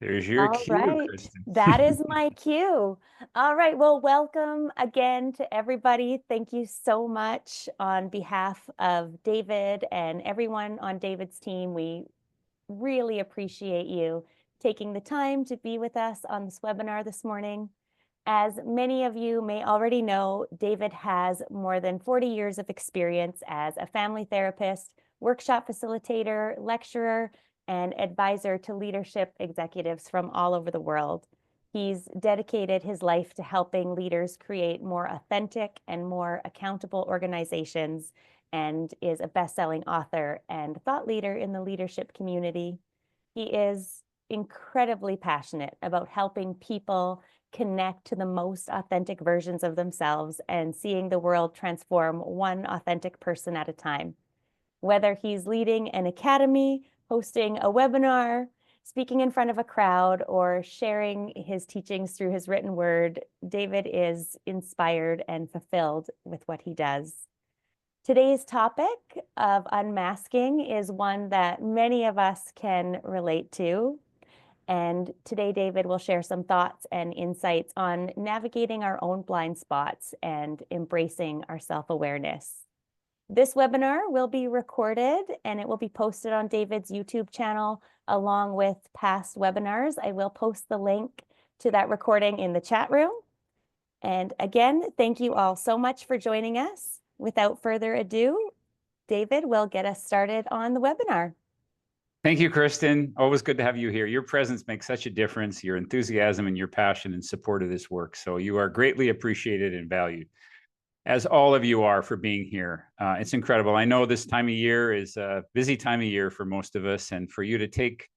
There's your All cue, right, Kristen. that is my cue. All right, well, welcome again to everybody. Thank you so much on behalf of David and everyone on David's team. We really appreciate you taking the time to be with us on this webinar this morning. As many of you may already know, David has more than 40 years of experience as a family therapist, workshop facilitator, lecturer, and advisor to leadership executives from all over the world. He's dedicated his life to helping leaders create more authentic and more accountable organizations, and is a best-selling author and thought leader in the leadership community. He is incredibly passionate about helping people connect to the most authentic versions of themselves and seeing the world transform one authentic person at a time. Whether he's leading an academy, hosting a webinar, speaking in front of a crowd, or sharing his teachings through his written word, David is inspired and fulfilled with what he does. Today's topic of unmasking is one that many of us can relate to. And today, David will share some thoughts and insights on navigating our own blind spots and embracing our self-awareness. This webinar will be recorded and it will be posted on David's YouTube channel along with past webinars. I will post the link to that recording in the chat room. And again, thank you all so much for joining us. Without further ado, David will get us started on the webinar. Thank you, Kristen. Always good to have you here. Your presence makes such a difference, your enthusiasm and your passion and support of this work. So you are greatly appreciated and valued, as all of you are, for being here. It's incredible. I know this time of year is a busy time of year for most of us, and for you to take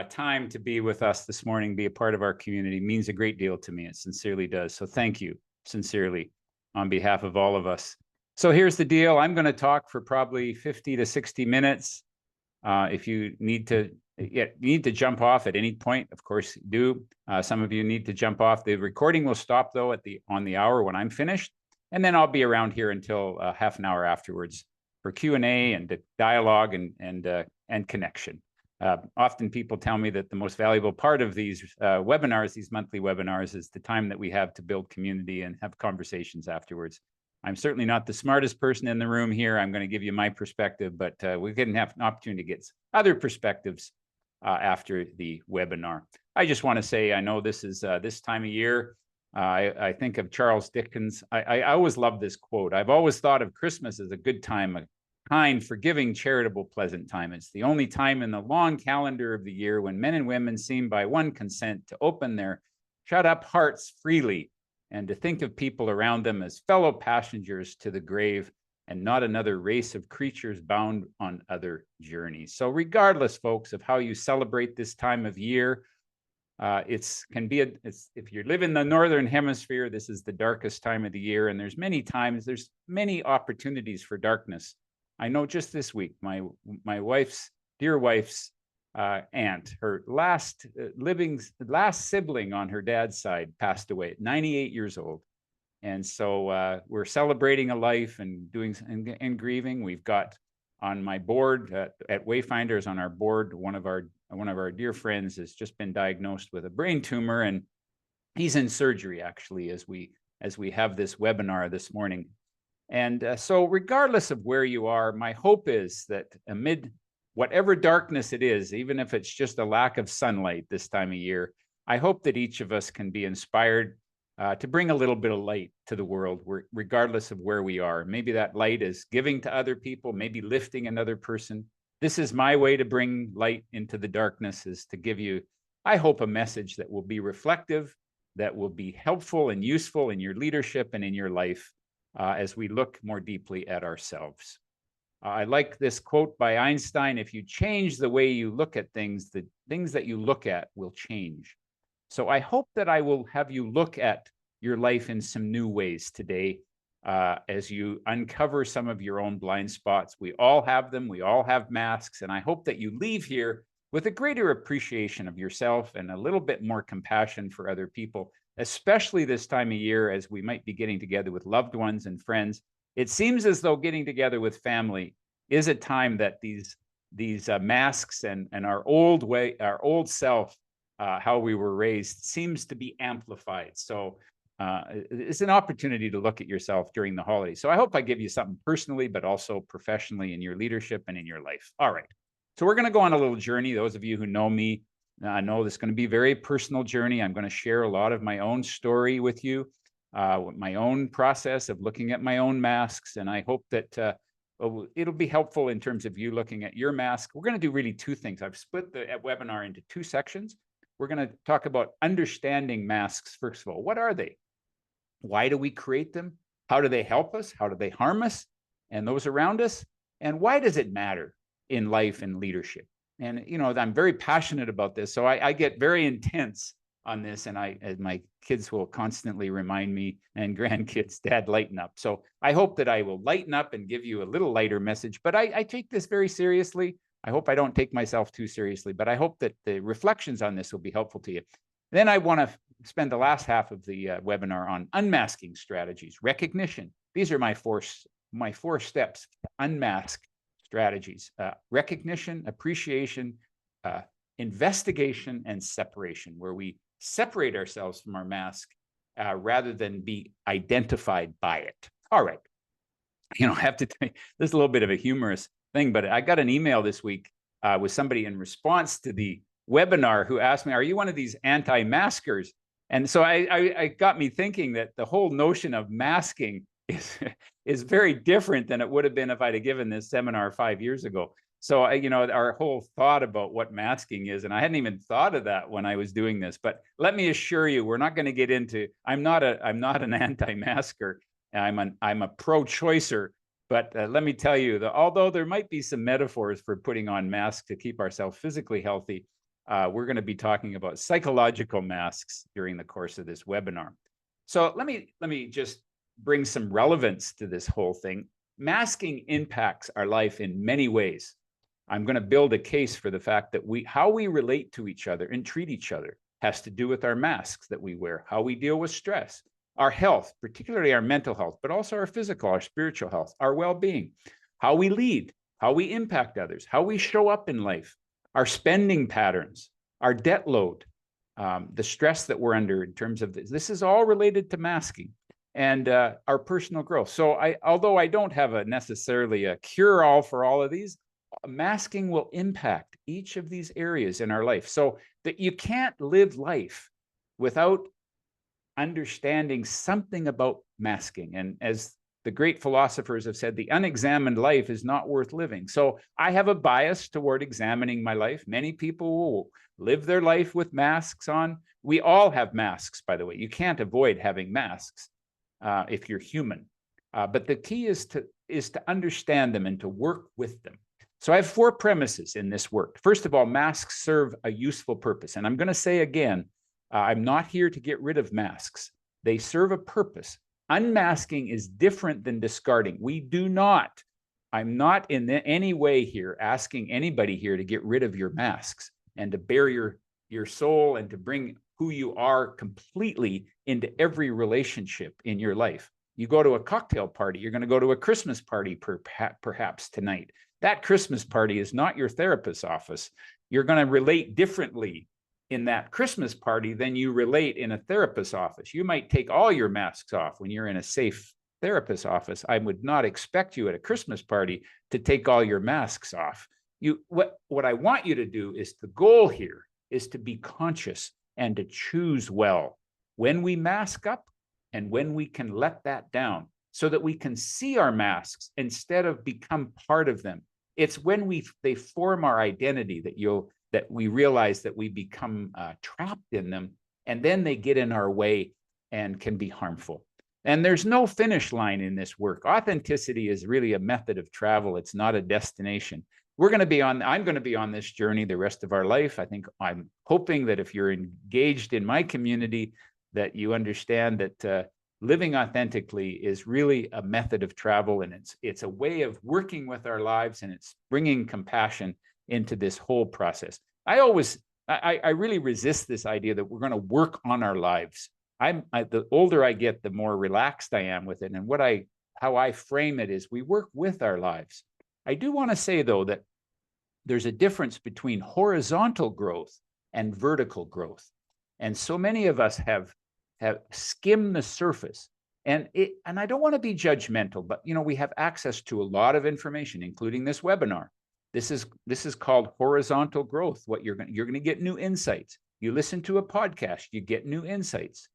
time to be with us this morning, be a part of our community, means a great deal to me. It sincerely does. So thank you sincerely on behalf of all of us. So here's the deal. I'm going to talk for probably 50 to 60 minutes. If you need to jump off at any point, of course do. Some of you need to jump off. The recording will stop though on the hour when I'm finished, and then I'll be around here until half an hour afterwards for Q&A and dialogue and connection. Often people tell me that the most valuable part of these webinars, these monthly webinars, is the time that we have to build community and have conversations afterwards. I'm certainly not the smartest person in the room here. I'm going to give you my perspective, but we can have an opportunity to get other perspectives after the webinar. I just want to say, I know this is this time of year. I think of Charles Dickens. I always love this quote. I've always thought of Christmas as a good time, a kind, forgiving, charitable, pleasant time. It's the only time in the long calendar of the year when men and women seem by one consent to open their shut up hearts freely and to think of people around them as fellow passengers to the grave and not another race of creatures bound on other journeys. So regardless, folks, of how you celebrate this time of year, if you live in the Northern Hemisphere, this is the darkest time of the year, and there's many opportunities for darkness. I know just this week, my dear wife's aunt, her last sibling on her dad's side, passed away at 98 years old. And so we're celebrating a life and grieving. We've got on my board at Wayfinders, on our board, one of our dear friends has just been diagnosed with a brain tumor, and he's in surgery actually as we have this webinar this morning. And so regardless of where you are, my hope is that amid whatever darkness it is, even if it's just a lack of sunlight this time of year, I hope that each of us can be inspired to bring a little bit of light to the world, regardless of where we are. Maybe that light is giving to other people, maybe lifting another person. This is my way to bring light into the darkness, is to give you, I hope, a message that will be reflective, that will be helpful and useful in your leadership and in your life as we look more deeply at ourselves. I like this quote by Einstein: if you change the way you look at things, the things that you look at will change. So I hope that I will have you look at your life in some new ways today as you uncover some of your own blind spots. We all have them. We all have masks. And I hope that you leave here with a greater appreciation of yourself and a little bit more compassion for other people, especially this time of year as we might be getting together with loved ones and friends. It seems as though getting together with family is a time that these masks and our old self how we were raised seems to be amplified. So it's an opportunity to look at yourself during the holidays. So I hope I give you something personally, but also professionally in your leadership and in your life. All right. So we're going to go on a little journey. Those of you who know me know this is going to be a very personal journey. I'm going to share a lot of my own story with you, my own process of looking at my own masks. And I hope that it'll be helpful in terms of you looking at your mask. We're going to do really two things. I've split the webinar into two sections. We're going to talk about understanding masks. First of all, what are they? Why do we create them? How do they help us? How do they harm us and those around us? And why does it matter in life and leadership? And, you know, I'm very passionate about this. So I get very intense on this, and my kids will constantly remind me, and grandkids, Dad, lighten up. So I hope that I will lighten up and give you a little lighter message, but I take this very seriously. I hope I don't take myself too seriously, but I hope that the reflections on this will be helpful to you. Then I want to spend the last half of the webinar on unmasking strategies, recognition. These are my four steps to unmask strategies: recognition, appreciation, investigation, and separation, where we separate ourselves from our mask rather than be identified by it. All right. You know, I have to tell you, this is a little bit of a humorous thing, but I got an email this week with somebody in response to the webinar who asked me, are you one of these anti-maskers? And so I got me thinking that the whole notion of masking is very different than it would have been if I'd have given this seminar 5 years ago. So, you know, our whole thought about what masking is, and I hadn't even thought of that when I was doing this, but let me assure you, we're not going to get into, I'm not an anti-masker. I'm a pro-choicer, but let me tell you that although there might be some metaphors for putting on masks to keep ourselves physically healthy, we're going to be talking about psychological masks during the course of this webinar. So let me just bring some relevance to this whole thing. Masking impacts our life in many ways. I'm going to build a case for the fact that how we relate to each other and treat each other has to do with our masks that we wear, how we deal with stress, our health, particularly our mental health, but also our physical, our spiritual health, our well-being, how we lead, how we impact others, how we show up in life, our spending patterns, our debt load, the stress that we're under in terms of this. This is all related to masking and our personal growth. So although I don't have necessarily a cure-all for all of these, masking will impact each of these areas in our life. So that you can't live life without understanding something about masking. And as the great philosophers have said, the unexamined life is not worth living. So I have a bias toward examining my life. Many people will live their life with masks on. We all have masks, by the way. You can't avoid having masks if you're human. But the key is to understand them and to work with them. So I have 4 premises in this work. First of all, masks serve a useful purpose. And I'm going to say again, I'm not here to get rid of masks. They serve a purpose. Unmasking is different than discarding. I'm not in any way here asking anybody here to get rid of your masks and to bare your soul and to bring who you are completely into every relationship in your life. You go to a cocktail party, you're going to go to a Christmas party perhaps tonight. That Christmas party is not your therapist's office. You're going to relate differently in that Christmas party than you relate in a therapist's office. You might take all your masks off when you're in a safe therapist's office. I would not expect you at a Christmas party to take all your masks off. What I want you to do is, the goal here is to be conscious and to choose well when we mask up and when we can let that down so that we can see our masks instead of become part of them. It's when they form our identity that we realize that we become trapped in them, and then they get in our way and can be harmful. And there's no finish line in this work. Authenticity is really a method of travel. It's not a destination. I'm going to be on this journey the rest of our life. I'm hoping that if you're engaged in my community, that you understand that living authentically is really a method of travel, and it's a way of working with our lives, and it's bringing compassion into this whole process. I really resist this idea that we're going to work on our lives. The older I get, the more relaxed I am with it. And how I frame it is we work with our lives. I do want to say, though, that there's a difference between horizontal growth and vertical growth. And so many of us have skimmed the surface. And I don't want to be judgmental, but we have access to a lot of information, including this webinar. This is called horizontal growth. What you're going to get new insights. You listen to a podcast, you get new insights.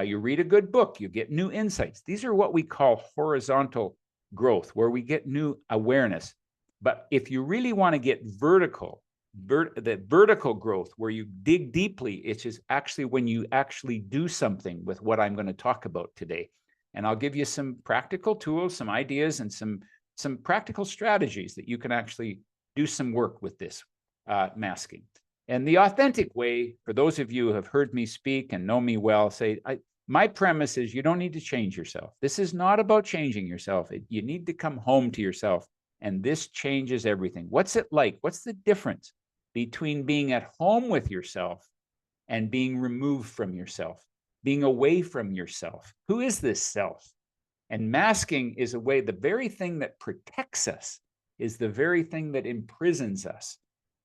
You read a good book, you get new insights. These are what we call horizontal growth, where we get new awareness. But if you really want to get the vertical growth, where you dig deeply, it's just actually when you actually do something with what I'm going to talk about today. And I'll give you some practical tools, some ideas, and some practical strategies that you can actually do some work with this masking. And the authentic way, for those of you who have heard me speak and know me well, my premise is you don't need to change yourself. This is not about changing yourself. You need to come home to yourself, and this changes everything. What's it like? What's the difference between being at home with yourself and being removed from yourself, being away from yourself? Who is this self? And masking is a way, the very thing that protects us is the very thing that imprisons us.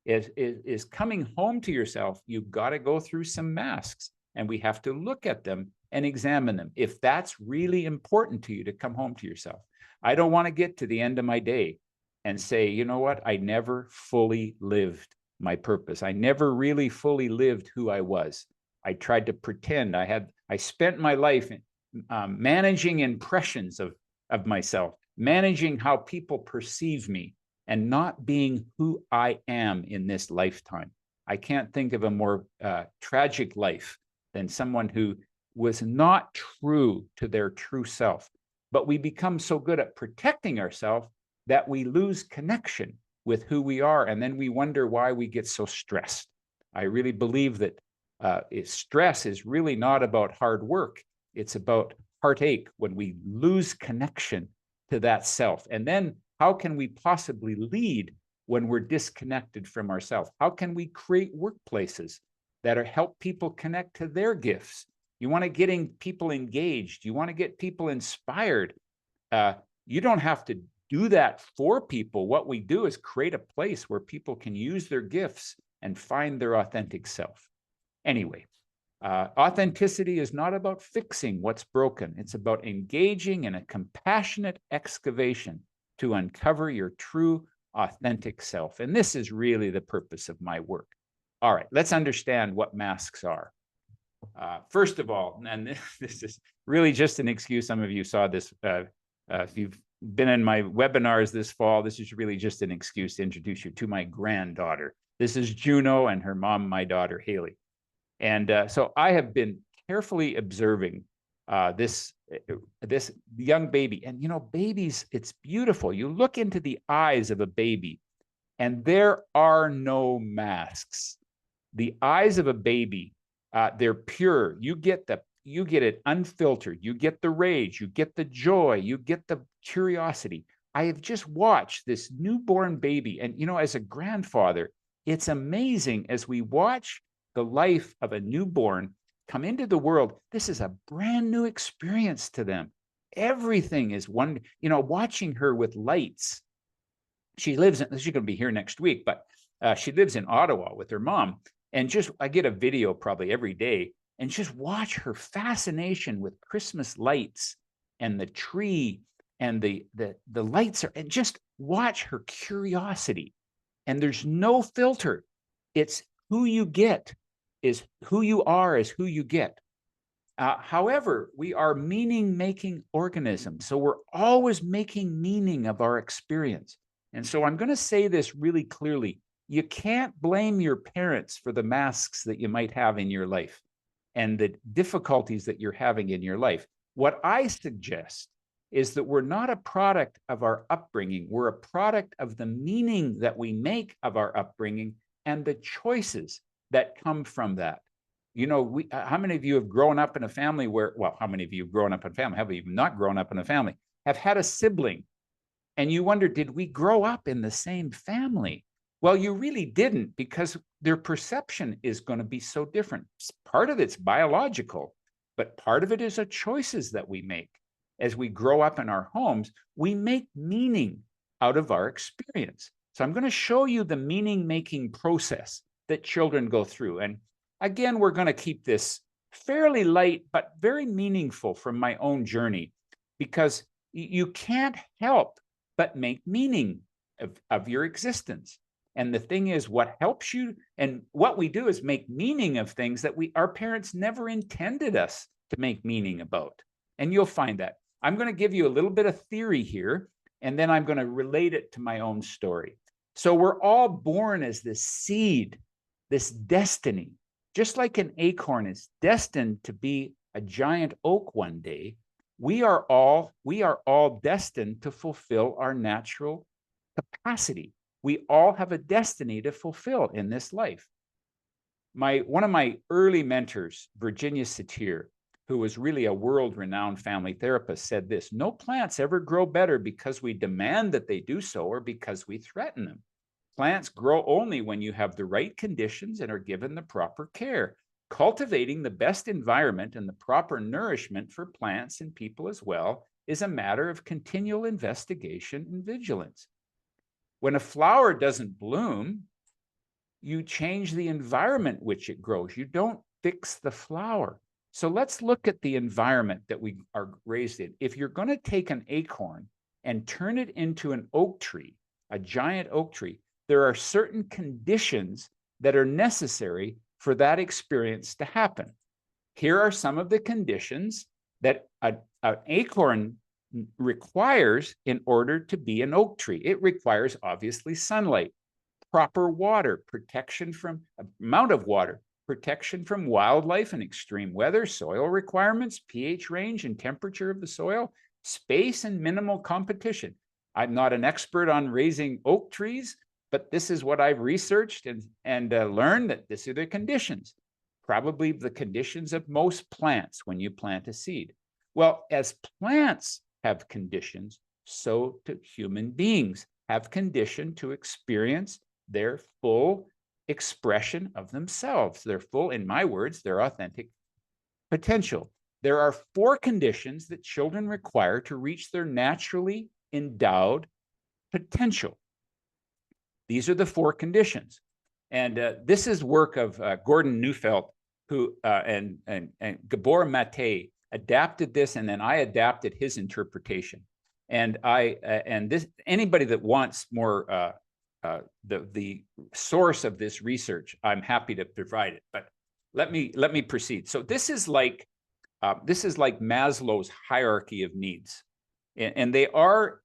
Is coming home to yourself. You've got to go through some masks, and we have to look at them and examine them. If that's really important to you to come home to yourself. I don't want to get to the end of my day and say, you know what? I never fully lived my purpose. I never really fully lived who I was. I tried to pretend. I spent my life managing impressions of myself, managing how people perceive me, and not being who I am in this lifetime. I can't think of a more tragic life than someone who was not true to their true self. But we become so good at protecting ourselves that we lose connection with who we are, and then we wonder why we get so stressed. I really believe that stress is really not about hard work. It's about heartache when we lose connection to that self. And then how can we possibly lead when we're disconnected from ourselves? How can we create workplaces that help people connect to their gifts? You want to get people engaged. You want to get people inspired. You don't have to do that for people. What we do is create a place where people can use their gifts and find their authentic self. Anyway, authenticity is not about fixing what's broken. It's about engaging in a compassionate excavation to uncover your true, authentic self. And this is really the purpose of my work. All right, let's understand what masks are. First of all, and this is really just an excuse. Some of you saw this. If you've been in my webinars this fall, this is really just an excuse to introduce you to my granddaughter. This is Juno and her mom, my daughter, Haley. And so I have been carefully observing this young baby. And, babies, it's beautiful. You look into the eyes of a baby, and there are no masks. The eyes of a baby, they're pure. You get it unfiltered. You get the rage. You get the joy. You get the curiosity. I have just watched this newborn baby. And, as a grandfather, it's amazing as we watch the life of a newborn come into the world. This is a brand new experience to them. Everything is watching her with lights. She's going to be here next week, but she lives in Ottawa with her mom. And I get a video probably every day and just watch her fascination with Christmas lights and the tree and the lights and just watch her curiosity. And there's no filter. It's who you get is who you are is who you get. However, we are meaning-making organisms. So we're always making meaning of our experience. And so I'm going to say this really clearly. You can't blame your parents for the masks that you might have in your life and the difficulties that you're having in your life. What I suggest is that we're not a product of our upbringing. We're a product of the meaning that we make of our upbringing and the choices that come from that. How many of you have grown up in a family how many of you have grown up in a family? Have you not grown up in a family? Have had a sibling, and you wonder, did we grow up in the same family? Well, you really didn't, because their perception is going to be so different. Part of it's biological, but part of it is the choices that we make. As we grow up in our homes, we make meaning out of our experience. So I'm going to show you the meaning-making process that children go through. And again, we're going to keep this fairly light, but very meaningful from my own journey, because you can't help but make meaning of your existence. And the thing is, what helps you, and what we do is make meaning of things that our parents never intended us to make meaning about. And you'll find that. I'm going to give you a little bit of theory here, and then I'm going to relate it to my own story. So we're all born as this seed, this destiny. Just like an acorn is destined to be a giant oak one day, we are all destined to fulfill our natural capacity. We all have a destiny to fulfill in this life. One of my early mentors, Virginia Satir, who was really a world-renowned family therapist, said this: no plants ever grow better because we demand that they do so or because we threaten them. Plants grow only when you have the right conditions and are given the proper care. Cultivating the best environment and the proper nourishment for plants and people as well is a matter of continual investigation and vigilance. When a flower doesn't bloom, you change the environment which it grows. You don't fix the flower. So let's look at the environment that we are raised in. If you're going to take an acorn and turn it into an oak tree, a giant oak tree, there are certain conditions that are necessary for that experience to happen. Here are some of the conditions that an acorn requires in order to be an oak tree. It requires, obviously, sunlight, proper water, protection from amount of water, protection from wildlife and extreme weather, soil requirements, pH range and temperature of the soil, space and minimal competition. I'm not an expert on raising oak trees, but this is what I've researched and learned, that these are the conditions, probably the conditions of most plants when you plant a seed. Well, as plants have conditions, so do human beings have condition to experience their full expression of themselves, their full, in my words, their authentic potential. There are 4 conditions that children require to reach their naturally endowed potential. These are the 4 conditions. And this is work of Gordon Neufeld, who and Gabor Mate adapted this, and then I adapted his interpretation. And anybody that wants more the source of this research, I'm happy to provide it. But let me proceed. So this is like Maslow's hierarchy of needs, and they are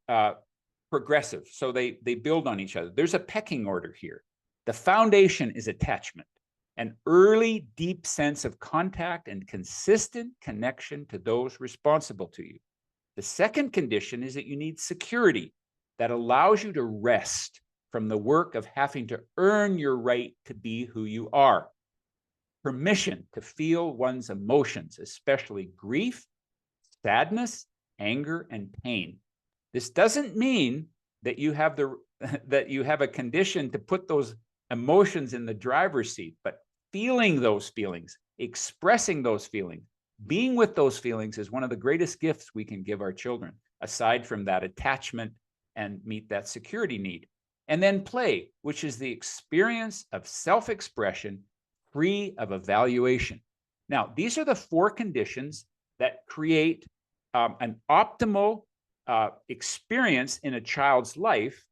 progressive. So they build on each other. There's a pecking order here. The foundation is attachment, an early, deep sense of contact and consistent connection to those responsible to you. The second condition is that you need security that allows you to rest from the work of having to earn your right to be who you are. Permission to feel one's emotions, especially grief, sadness, anger, and pain. This doesn't mean that you have a condition to put those emotions in the driver's seat, but feeling those feelings, expressing those feelings, being with those feelings is one of the greatest gifts we can give our children, aside from that attachment and meet that security need. And then play, which is the experience of self-expression free of evaluation. Now, these are the 4 conditions that create an optimal experience in a child's life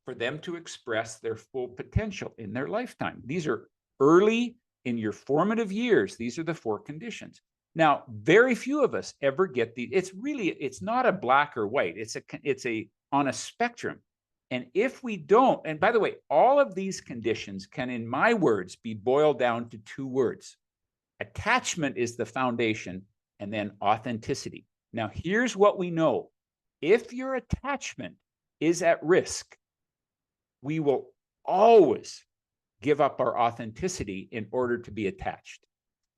for them to express their full potential in their lifetime. These are early in your formative years. These are the 4 conditions. Now, very few of us ever get the, it's not a black or white. It's on a spectrum. And if we don't, and by the way, all of these conditions can, in my words, be boiled down to 2 words. Attachment is the foundation, and then authenticity. Now, here's what we know. If your attachment is at risk, we will always give up our authenticity in order to be attached.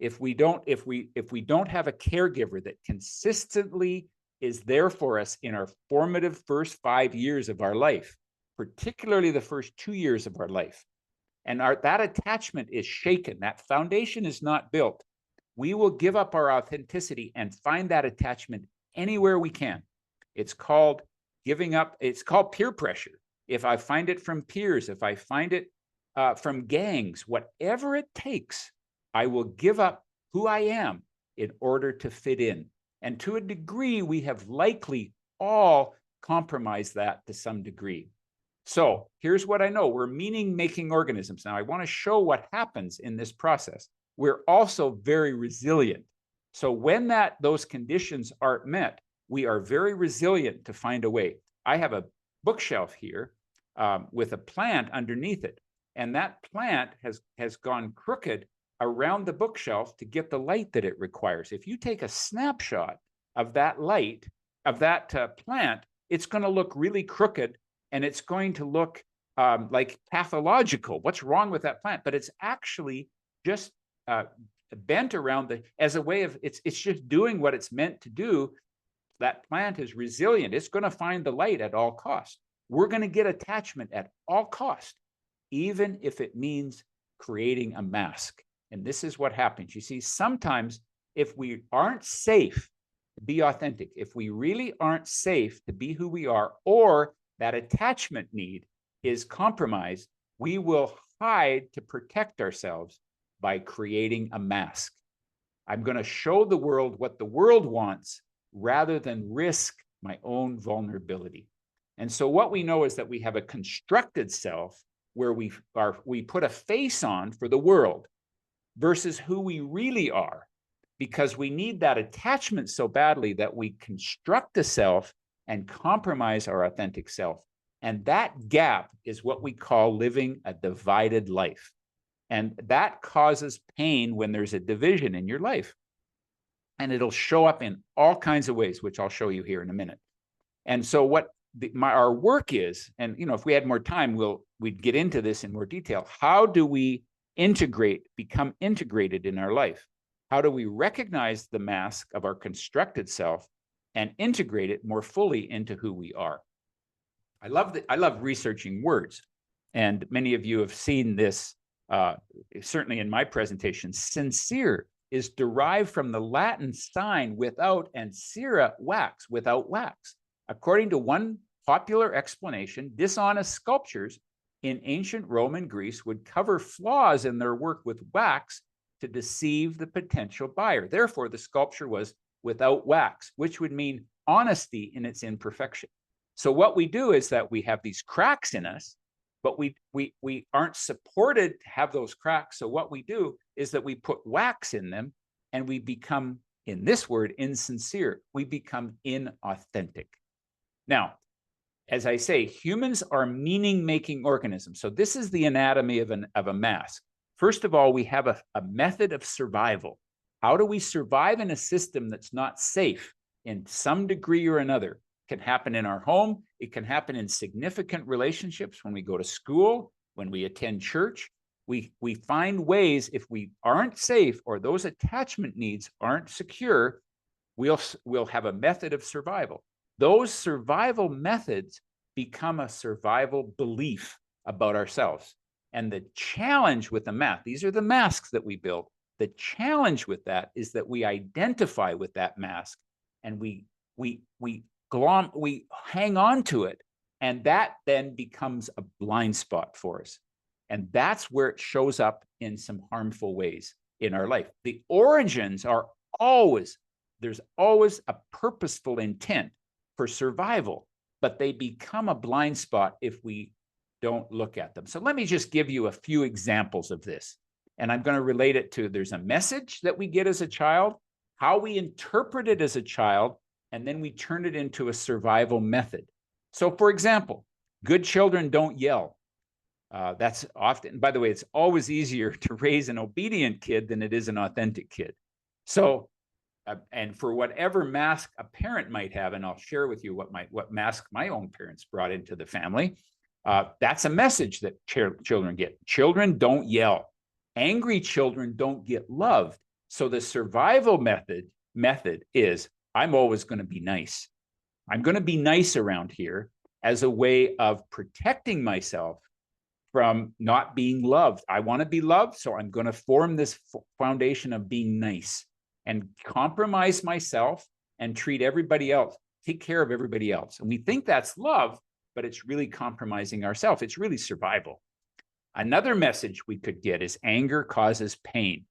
If we don't have a caregiver that consistently is there for us in our formative first 5 years of our life, particularly the first 2 years of our life, and that attachment is shaken, that foundation is not built, we will give up our authenticity and find that attachment anywhere we can. It's called giving up. It's called peer pressure. If I find it from peers, if I find it from gangs, whatever it takes, I will give up who I am in order to fit in. And to a degree, we have likely all compromised that to some degree. So here's what I know. We're meaning-making organisms. Now, I want to show what happens in this process. We're also very resilient. So when those conditions aren't met, we are very resilient to find a way. I have a bookshelf here with a plant underneath it. And that plant has gone crooked around the bookshelf to get the light that it requires. If you take a snapshot of that light, of that plant, it's going to look really crooked, and it's going to look like pathological. What's wrong with that plant? But it's actually just bent around as a way of, it's just doing what it's meant to do. That plant is resilient. It's going to find the light at all costs. We're going to get attachment at all costs, even if it means creating a mask. And this is what happens. You see, sometimes if we aren't safe to be authentic, if we really aren't safe to be who we are, or that attachment need is compromised, we will hide to protect ourselves by creating a mask. I'm going to show the world what the world wants rather than risk my own vulnerability. And so what we know is that we have a constructed self where we put a face on for the world versus who we really are, because we need that attachment so badly that we construct a self and compromise our authentic self. And that gap is what we call living a divided life. And that causes pain when there's a division in your life. And it'll show up in all kinds of ways, which I'll show you here in a minute. And so what our work is, and if we had more time, we'd get into this in more detail. How do we become integrated in our life? How do we recognize the mask of our constructed self and integrate it more fully into who we are? I love researching words, and many of you have seen this, certainly in my presentation. Sincere is derived from the Latin sign without, and cera, wax, without wax. According to one popular explanation, dishonest sculptors in ancient Rome and Greece would cover flaws in their work with wax to deceive the potential buyer. Therefore, the sculpture was without wax, which would mean honesty in its imperfection. So what we do is that we have these cracks in us, but we aren't supported to have those cracks. So what we do is that we put wax in them, and we become, in this word, insincere. We become inauthentic. Now, as I say, humans are meaning-making organisms. So this is the anatomy of a mask. First of all, we have a method of survival. How do we survive in a system that's not safe in some degree or another? It can happen in our home. It can happen in significant relationships, when we go to school, when we attend church. We find ways, if we aren't safe or those attachment needs aren't secure, we'll have a method of survival. Those survival methods become a survival belief about ourselves. And the challenge with the mask, these are the masks that we build. The challenge with that is that we identify with that mask, and we hang on to it, and that then becomes a blind spot for us. And that's where it shows up in some harmful ways in our life. The origins are there's always a purposeful intent for survival, but they become a blind spot if we don't look at them. So let me just give you a few examples of this. And I'm going to relate it to, there's a message that we get as a child, how we interpret it as a child, and then we turn it into a survival method. So for example, good children don't yell. That's often, by the way, it's always easier to raise an obedient kid than it is an authentic kid. So, and for whatever mask a parent might have, and I'll share with you what mask my own parents brought into the family, that's a message that children get. Children don't yell. Angry children don't get loved. So the survival method is, I'm always going to be nice. I'm going to be nice around here as a way of protecting myself from not being loved. I want to be loved, so I'm going to form this foundation of being nice and compromise myself and treat everybody else, take care of everybody else. And we think that's love, but it's really compromising ourselves. It's really survival. Another message we could get is anger causes pain.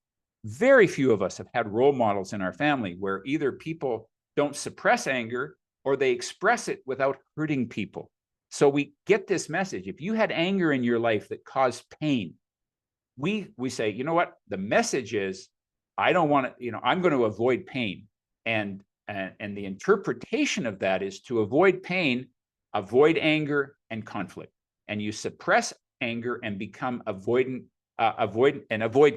Very few of us have had role models in our family where either people don't suppress anger or they express it without hurting people. So we get this message. If you had anger in your life that caused pain, we say, you know what? The message is, I don't want to, I'm going to avoid pain. And the interpretation of that is to avoid pain, avoid anger and conflict. And you suppress anger and become avoid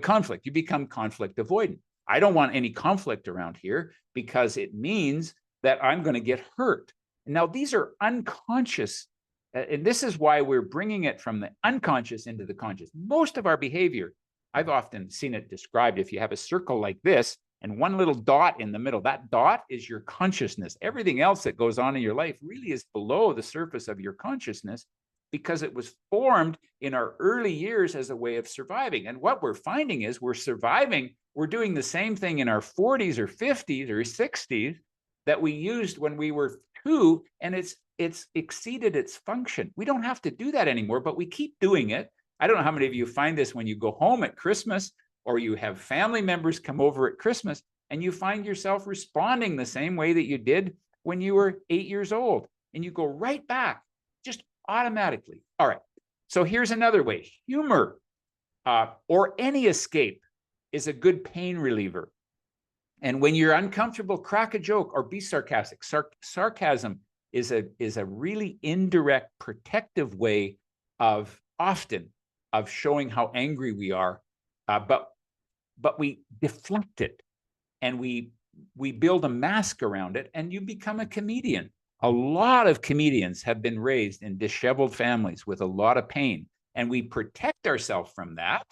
conflict. You become conflict avoidant. I don't want any conflict around here because it means that I'm going to get hurt. Now, these are unconscious, and this is why we're bringing it from the unconscious into the conscious. Most of our behavior, I've often seen it described, if you have a circle like this and one little dot in the middle, that dot is your consciousness. Everything else that goes on in your life really is below the surface of your consciousness, because it was formed in our early years as a way of surviving. And what we're finding is we're surviving, we're doing the same thing in our 40s or 50s or 60s that we used when we were 2, and it's exceeded its function. We don't have to do that anymore, but we keep doing it. I don't know how many of you find this when you go home at Christmas or you have family members come over at Christmas and you find yourself responding the same way that you did when you were 8 years old, and you go right back just automatically. All right. So here's another way. Humor or any escape is a good pain reliever. And when you're uncomfortable, crack a joke or be sarcastic. Sarcasm is a really indirect, protective way of showing how angry we are, but we deflect it and we build a mask around it, and you become a comedian. A lot of comedians have been raised in disheveled families with a lot of pain, and we protect ourselves from that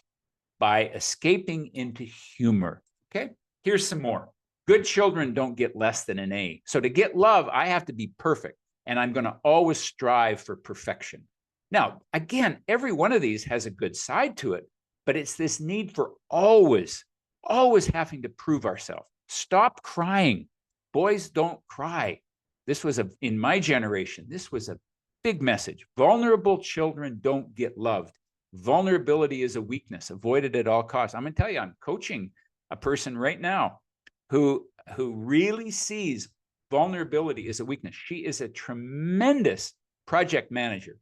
by escaping into humor. Okay, here's some more. Good children don't get less than an A. So to get love, I have to be perfect, and I'm going to always strive for perfection. Now, again, every one of these has a good side to it, but it's this need for always having to prove ourselves. Stop crying. Boys don't cry. This was in my generation, this was a big message. Vulnerable children don't get loved. Vulnerability is a weakness. Avoid it at all costs. I'm going to tell you, I'm coaching a person right now who really sees vulnerability as a weakness. She is a tremendous project manager.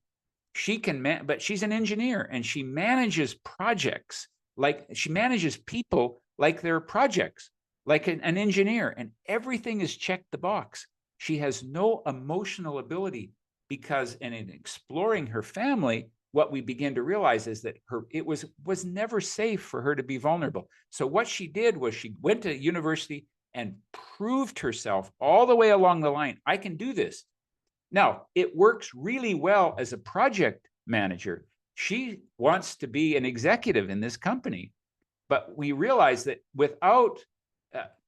She can, but she's an engineer, and she manages projects like she manages people like they're projects, like an engineer, and everything is checked the box. She has no emotional ability because, and in exploring her family, what we begin to realize is that it was never safe for her to be vulnerable. So what she did was she went to university and proved herself all the way along the line. I can do this. Now, it works really well as a project manager. She wants to be an executive in this company, but we realize that without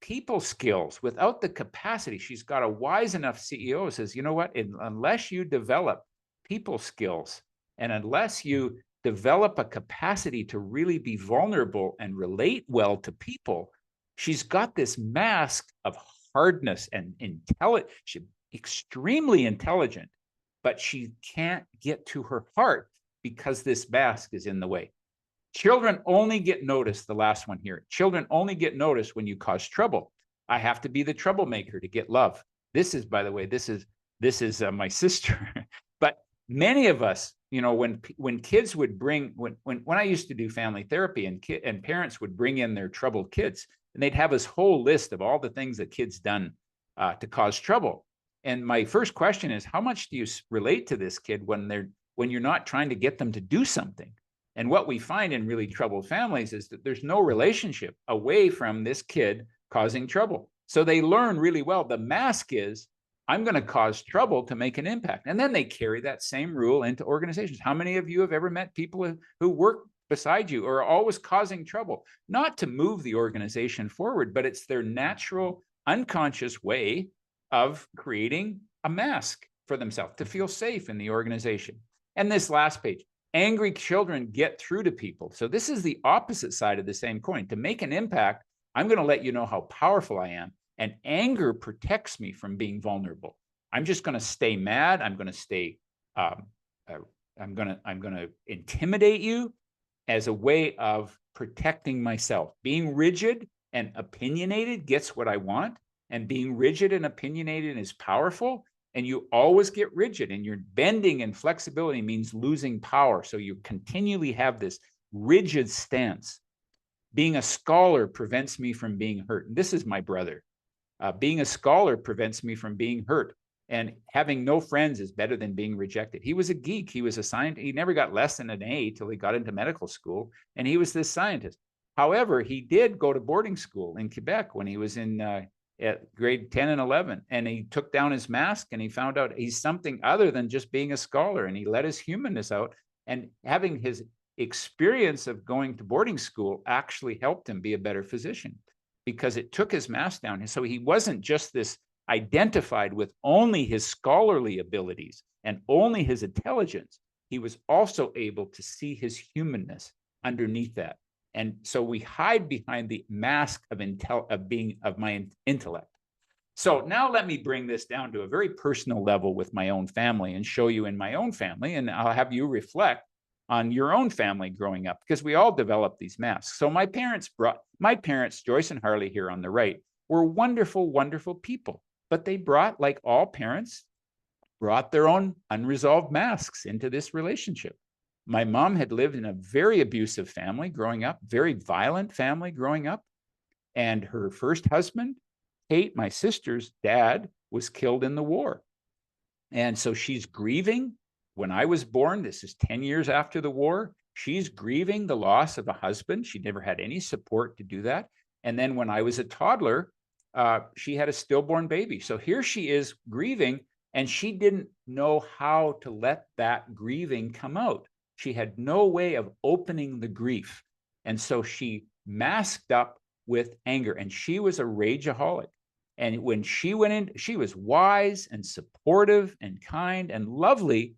people skills, without the capacity, she's got a wise enough CEO who says, you know what, unless you develop people skills and unless you develop a capacity to really be vulnerable and relate well to people, she's got this mask of hardness and intelligence. She's extremely intelligent, but she can't get to her heart because this mask is in the way. Children only get noticed, the last one here. Children only get noticed when you cause trouble. I have to be the troublemaker to get love. This is, by the way, this is my sister. But many of us, when kids would bring, when I used to do family therapy and parents would bring in their troubled kids, and they'd have this whole list of all the things that kids done to cause trouble. And my first question is, how much do you relate to this kid when you're not trying to get them to do something? And what we find in really troubled families is that there's no relationship away from this kid causing trouble. So they learn really well. The mask is, I'm going to cause trouble to make an impact. And then they carry that same rule into organizations. How many of you have ever met people who work beside you or are always causing trouble? Not to move the organization forward, but it's their natural, unconscious way of creating a mask for themselves to feel safe in the organization. And this last page. Angry children get through to people. So this is the opposite side of the same coin. To make an impact, I'm going to let you know how powerful I am. And anger protects me from being vulnerable. I'm just going to stay mad. I'm going to stay, I'm going to intimidate you. as a way of protecting myself. Being rigid and opinionated gets what I want, and being rigid and opinionated is powerful. And you always get rigid, and your bending and flexibility means losing power. So you continually have this rigid stance. Being a scholar prevents me from being hurt. And this is my brother. Being a scholar prevents me from being hurt. And having no friends is better than being rejected. He was a geek. He was a scientist. He never got less than an A till he got into medical school. And he was this scientist. However, he did go to boarding school in Quebec when he was in at grade 10 and 11. And he took down his mask and he found out he's something other than just being a scholar. And he let his humanness out. And having his experience of going to boarding school actually helped him be a better physician, because it took his mask down. So he wasn't just this identified with only his scholarly abilities and only his intelligence. He was also able to see his humanness underneath that. And so we hide behind the mask of my intellect. So now let me bring this down to a very personal level with my own family and show you in my own family, and I'll have you reflect on your own family growing up, because we all develop these masks. So my parents, Joyce and Harley here on the right, were wonderful, wonderful people, but they brought, like all parents, brought their own unresolved masks into this relationship. My mom had lived in a very abusive family growing up, very violent family growing up. And her first husband, Kate, my sister's dad, was killed in the war. And so she's grieving. When I was born, this is 10 years after the war, she's grieving the loss of a husband. She never had any support to do that. And then when I was a toddler, she had a stillborn baby. So here she is grieving, and she didn't know how to let that grieving come out. She had no way of opening the grief. And so she masked up with anger, and she was a rageaholic. And when she went in, she was wise and supportive and kind and lovely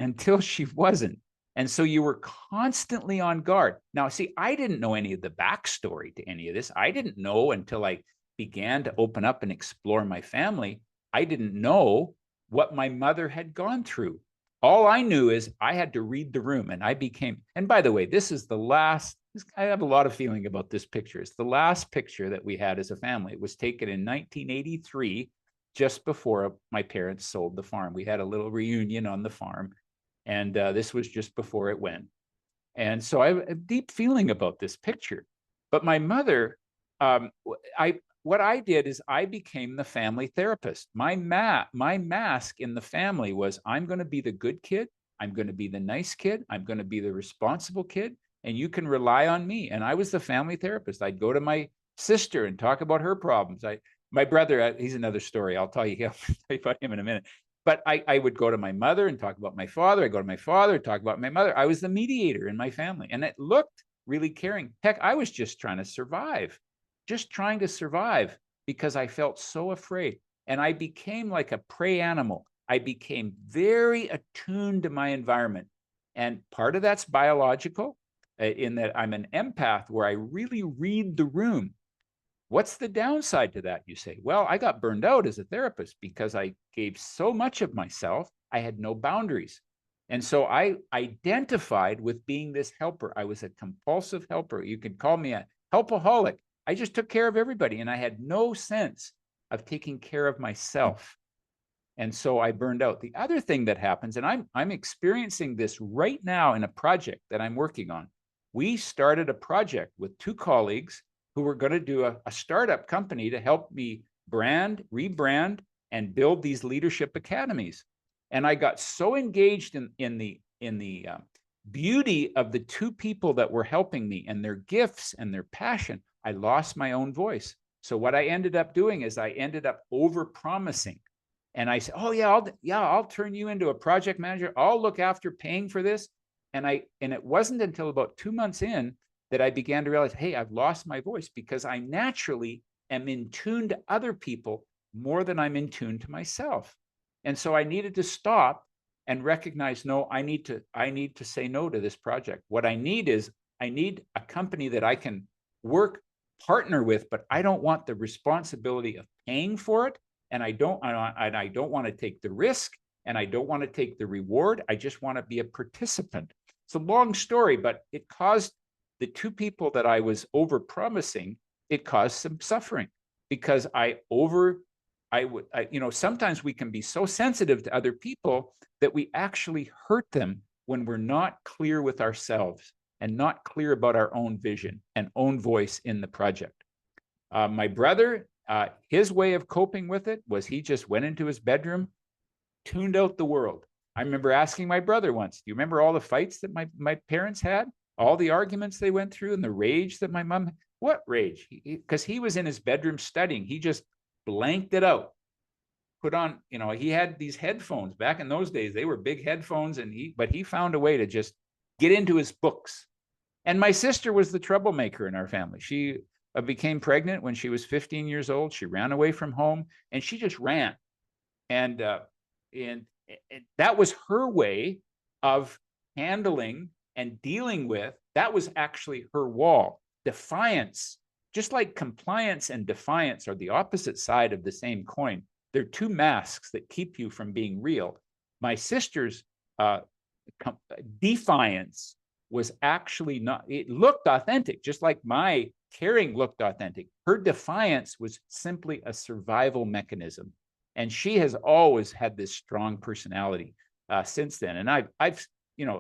until she wasn't. And so you were constantly on guard. Now, see, I didn't know any of the backstory to any of this. I didn't know until I began to open up and explore my family. I didn't know what my mother had gone through. All I knew is I had to read the room, and I became, and by the way, this is the last, I have a lot of feeling about this picture. It's the last picture that we had as a family. It was taken in 1983, just before my parents sold the farm. We had a little reunion on the farm, and this was just before it went. And so I have a deep feeling about this picture. But my mother, what I did is I became the family therapist. My mask in the family was, I'm going to be the good kid. I'm going to be the nice kid. I'm going to be the responsible kid, and you can rely on me. And I was the family therapist. I'd go to my sister and talk about her problems. My brother, he's another story. I'll tell you about him in a minute. But I would go to my mother and talk about my father. I go to my father, talk about my mother. I was the mediator in my family, and it looked really caring. Heck, I was just trying to survive, because I felt so afraid. And I became like a prey animal. I became very attuned to my environment. And part of that's biological, in that I'm an empath where I really read the room. What's the downside to that, you say? Well, I got burned out as a therapist because I gave so much of myself. I had no boundaries. And so I identified with being this helper. I was a compulsive helper. You could call me a helpaholic. I just took care of everybody, and I had no sense of taking care of myself. And so I burned out. The other thing that happens, and I'm experiencing this right now in a project that I'm working on. We started a project with two colleagues who were going to do a startup company to help me rebrand, and build these leadership academies. And I got so engaged in the beauty of the two people that were helping me and their gifts and their passion, I lost my own voice. So what I ended up doing is I ended up over-promising. And I said, oh yeah, I'll turn you into a project manager. I'll look after paying for this. And it wasn't until about 2 months in that I began to realize, hey, I've lost my voice, because I naturally am in tune to other people more than I'm in tune to myself. And so I needed to stop and recognize, no, I need to say no to this project. What I need is, I need a company that I can partner with, but I don't want the responsibility of paying for it. And I don't want to take the risk, and I don't want to take the reward. I just want to be a participant. It's a long story, but it caused the two people that I was over promising, it caused some suffering because sometimes we can be so sensitive to other people that we actually hurt them when we're not clear with ourselves and not clear about our own vision and own voice in the project. My brother, his way of coping with it was he just went into his bedroom, tuned out the world. I remember asking my brother once, do you remember all the fights that my parents had? All the arguments they went through and the rage that my mom, what rage? Because he was in his bedroom studying. He just blanked it out. Put on, he had these headphones. Back in those days, they were big headphones, but he found a way to just get into his books. And my sister was the troublemaker in our family. She became pregnant when she was 15 years old. She ran away from home and she just ran. And that was her way of handling and dealing with, that was actually her wall. Defiance, just like compliance and defiance are the opposite side of the same coin. They're two masks that keep you from being real. My sister's defiance was actually not, it looked authentic, just like my caring looked authentic. Her defiance was simply a survival mechanism. And she has always had this strong personality since then. And I've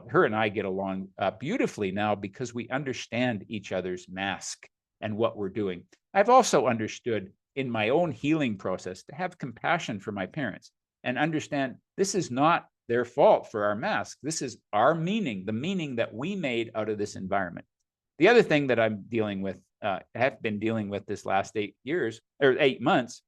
her and I get along beautifully now because we understand each other's mask and what we're doing. I've also understood in my own healing process to have compassion for my parents and understand this is not their fault for our mask. This is our meaning, the meaning that we made out of this environment. The other thing that I'm dealing with, have been dealing with this last 8 years or 8 months,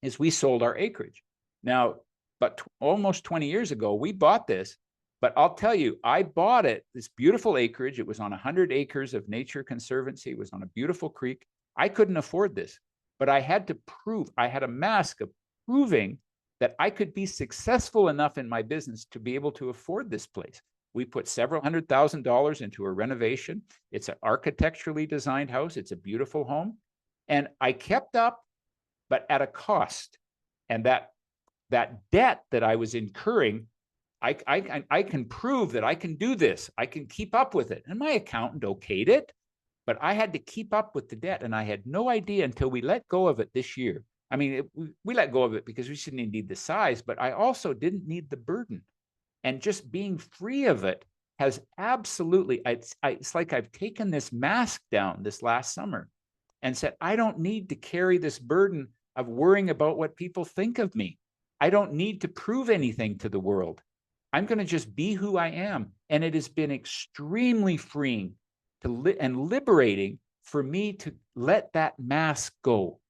is we sold our acreage. Now, but almost 20 years ago, we bought this, but I'll tell you, I bought it, this beautiful acreage. It was on 100 acres of nature conservancy. It was on a beautiful creek. I couldn't afford this, but I had to prove, I had a mask of proving that I could be successful enough in my business to be able to afford this place. We put several $100,000 into a renovation. It's an architecturally designed house. It's a beautiful home. And I kept up, but at a cost. And that debt that I was incurring, I can prove that I can do this. I can keep up with it. And my accountant okayed it, but I had to keep up with the debt. And I had no idea until we let go of it this year. I mean, we let go of it because we didn't need the size, but I also didn't need the burden. And just being free of it has absolutely, it's like I've taken this mask down this last summer and said, I don't need to carry this burden of worrying about what people think of me. I don't need to prove anything to the world. I'm going to just be who I am. And it has been extremely freeing and liberating for me to let that mask go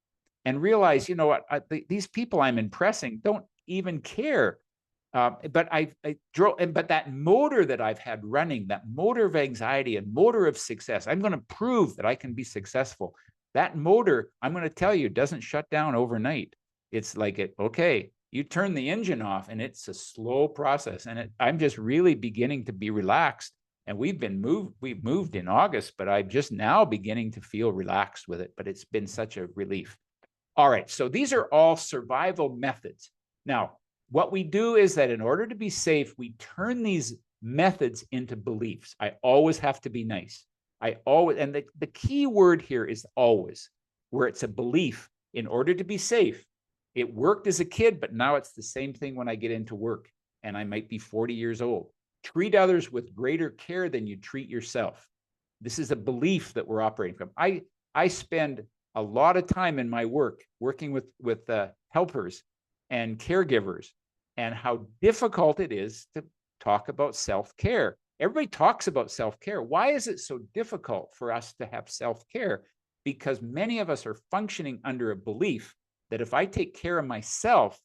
and realize, you know what, these people I'm impressing don't even care. But but that motor that I've had running, that motor of anxiety and motor of success, I'm going to prove that I can be successful. That motor, I'm going to tell you, doesn't shut down overnight. It's like okay, you turn the engine off and it's a slow process. And I'm just really beginning to be relaxed. And we've moved in August, but I'm just now beginning to feel relaxed with it. But it's been such a relief. All right, so these are all survival methods. Now, what we do is that in order to be safe, we turn these methods into beliefs. I always have to be nice. And the key word here is always, where it's a belief. In order to be safe, it worked as a kid, but now it's the same thing when I get into work and I might be 40 years old. Treat others with greater care than you treat yourself. This is a belief that we're operating from. I spend a lot of time in my work working with helpers and caregivers, and how difficult it is to talk about self-care. Everybody talks about self-care. Why is it so difficult for us to have self-care? Because many of us are functioning under a belief that if I take care of myself,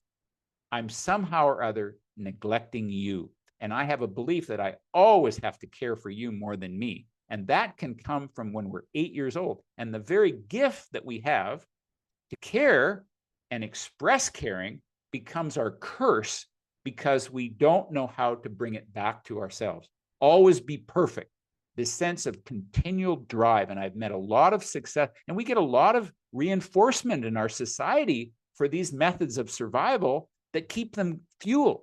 I'm somehow or other neglecting you. And I have a belief that I always have to care for you more than me. And that can come from when we're 8 years old. And the very gift that we have to care and express caring becomes our curse because we don't know how to bring it back to ourselves. Always be perfect. This sense of continual drive. And I've met a lot of success, and we get a lot of reinforcement in our society for these methods of survival that keep them fueled.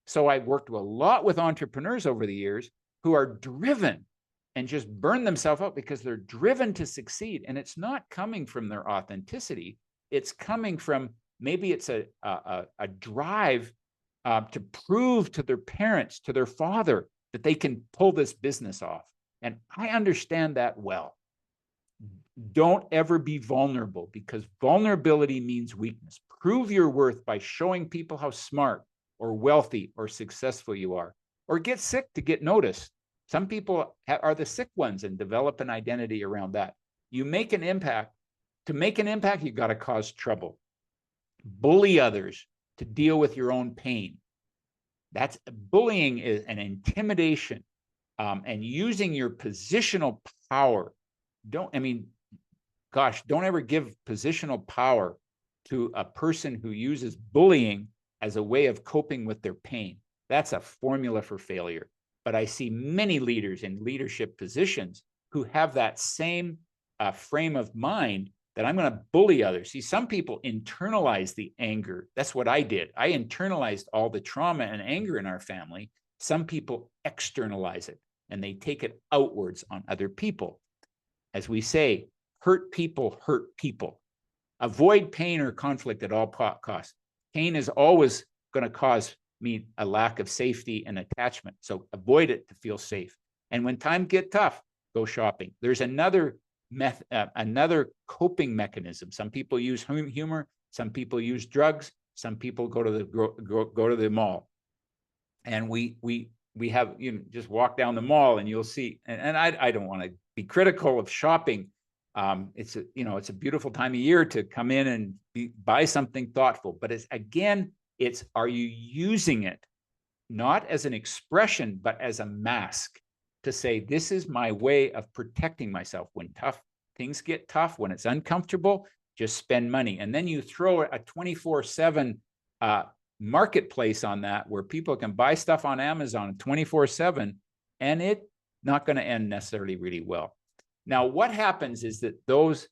So I've worked a lot with entrepreneurs over the years, who are driven and just burn themselves out because they're driven to succeed. And it's not coming from their authenticity. It's coming from, maybe it's a drive to prove to their parents, to their father, that they can pull this business off. And I understand that well. Don't ever be vulnerable, because vulnerability means weakness. Prove your worth by showing people how smart or wealthy or successful you are, or get sick to get noticed. Some people are the sick ones and develop an identity around that. You make an impact. To make an impact, you've got to cause trouble. Bully others to deal with your own pain. That's bullying, is an intimidation, and using your positional power. Don't ever give positional power to a person who uses bullying as a way of coping with their pain. That's a formula for failure. But I see many leaders in leadership positions who have that same frame of mind, that I'm going to bully others. See, some people internalize the anger. That's what I did. I internalized all the trauma and anger in our family. Some people externalize it, and they take it outwards on other people. As we say, hurt people hurt people. Avoid pain or conflict at all costs. Pain is always going to cause me a lack of safety and attachment. So avoid it to feel safe. And when times get tough, go shopping. There's another coping mechanism. Some people use humor. Some people use drugs. Some people go to the mall. And we have, just walk down the mall and you'll see. And I don't want to be critical of shopping. It's a beautiful time of year to come in and buy something thoughtful. But are you using it not as an expression, but as a mask to say, this is my way of protecting myself when things get tough, when it's uncomfortable, just spend money. And then you throw a 24/7 marketplace on that, where people can buy stuff on Amazon 24/7, and it's not going to end necessarily really well. Now, what happens is that those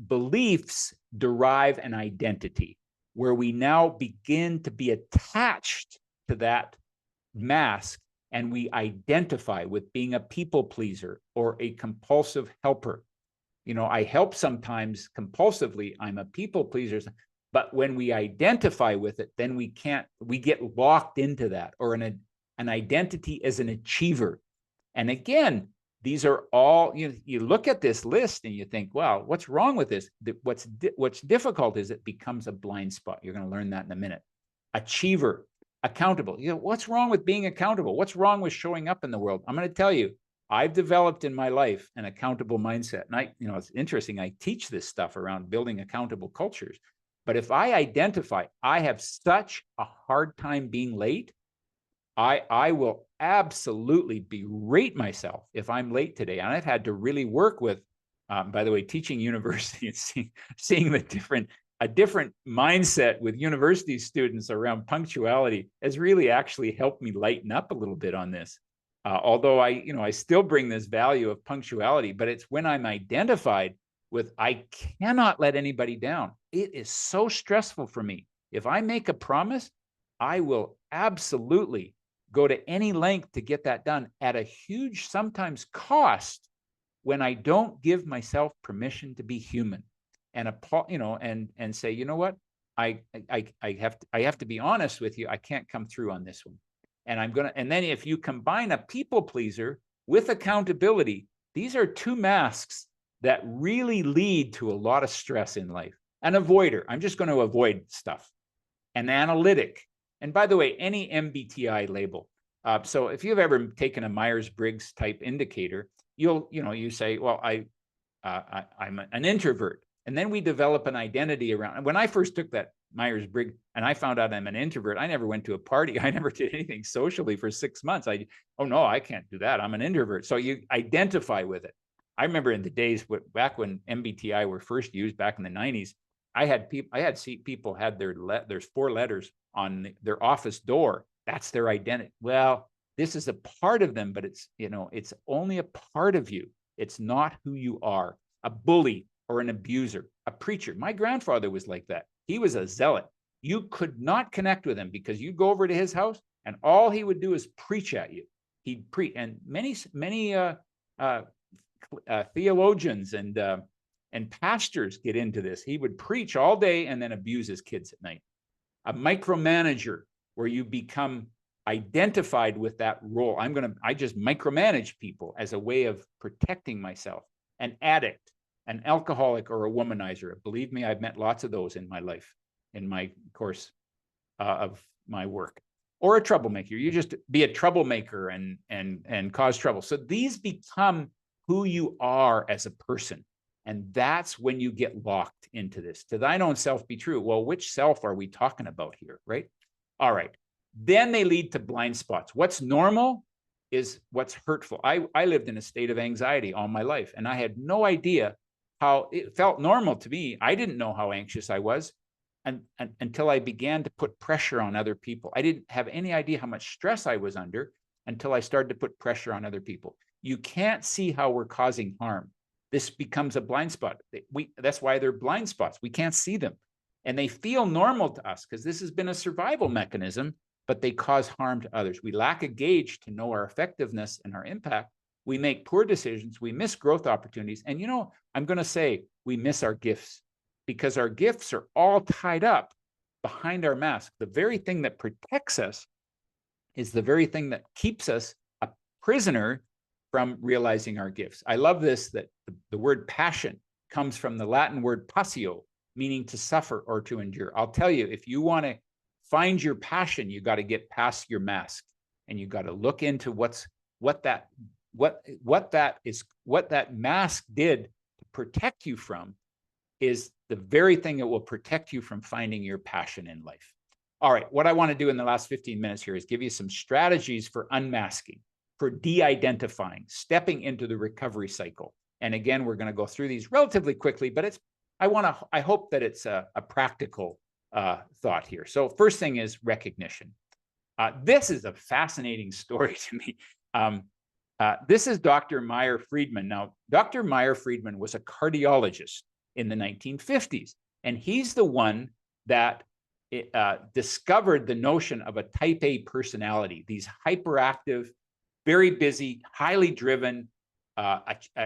beliefs derive an identity, where we now begin to be attached to that mask, and we identify with being a people pleaser or a compulsive helper. I help sometimes compulsively. I'm a people pleaser. But when we identify with it, then we get locked into that, or an identity as an achiever. And again, these are all, you look at this list and you think, wow, what's wrong with this? What's difficult is it becomes a blind spot. You're going to learn that in a minute. Achiever, accountable. What's wrong with being accountable? What's wrong with showing up in the world? I'm going to tell you, I've developed in my life an accountable mindset. And it's interesting. I teach this stuff around building accountable cultures. But if I identify, I have such a hard time being late, I will absolutely berate myself if I'm late today. And I've had to really work with, by the way, teaching university and seeing a different mindset with university students around punctuality has really actually helped me lighten up a little bit on this. Although I still bring this value of punctuality, but it's when I'm identified with, I cannot let anybody down. It is so stressful for me. If I make a promise, I will absolutely go to any length to get that done at a huge, sometimes cost, when I don't give myself permission to be human and say, you know what, I have to be honest with you. I can't come through on this one. And then if you combine a people pleaser with accountability, these are two masks that really lead to a lot of stress in life. An avoider, I'm just going to avoid stuff. An analytic. And by the way, any MBTI label. So if you've ever taken a Myers-Briggs type indicator, you say, well, I'm an introvert. And then we develop an identity around. And when I first took that Myers-Briggs and I found out I'm an introvert, I never went to a party. I never did anything socially for 6 months. Oh no, I can't do that. I'm an introvert. So you identify with it. I remember in the days back when MBTI were first used back in the 90s, I had people had there's 4 letters on their office door. That's their identity. Well, this is a part of them, but it's only a part of you. It's not who you are. A bully or an abuser, a preacher. My grandfather was like that. He was a zealot. You could not connect with him because you go over to his house and all he would do is preach at you. he'd preach, and many theologians and pastors get into this. He would preach all day and then abuse his kids at night. A micromanager, where you become identified with that role. I just micromanage people as a way of protecting myself. An addict, an alcoholic, or a womanizer. Believe me, I've met lots of those in my life, in my course of my work. Or a troublemaker. You just be a troublemaker and cause trouble. So these become who you are as a person. And that's when you get locked into this. To thine own self be true. Well, which self are we talking about here, right? All right. Then they lead to blind spots. What's normal is what's hurtful. I lived in a state of anxiety all my life, and I had no idea how it felt normal to me. I didn't know how anxious I was until I began to put pressure on other people. I didn't have any idea how much stress I was under until I started to put pressure on other people. You can't see how we're causing harm. This becomes a blind spot. That's why they're blind spots. We can't see them. And they feel normal to us because this has been a survival mechanism, but they cause harm to others. We lack a gauge to know our effectiveness and our impact. We make poor decisions. We miss growth opportunities. And I'm going to say we miss our gifts, because our gifts are all tied up behind our mask. The very thing that protects us is the very thing that keeps us a prisoner from realizing our gifts. I love this, that the word passion comes from the Latin word passio, meaning to suffer or to endure. I'll tell you, if you want to find your passion, you got to get past your mask, and you got to look into what that mask did to protect you from is the very thing that will protect you from finding your passion in life. All right, what I want to do in the last 15 minutes here is give you some strategies for unmasking, for de-identifying, stepping into the recovery cycle. And again, we're going to go through these relatively quickly, but I hope that it's a practical thought here. So first thing is recognition. This is a fascinating story to me. This is Dr. Meyer Friedman. Now, Dr. Meyer Friedman was a cardiologist in the 1950s, and he's the one that discovered the notion of a type A personality, these hyperactive, very busy, highly driven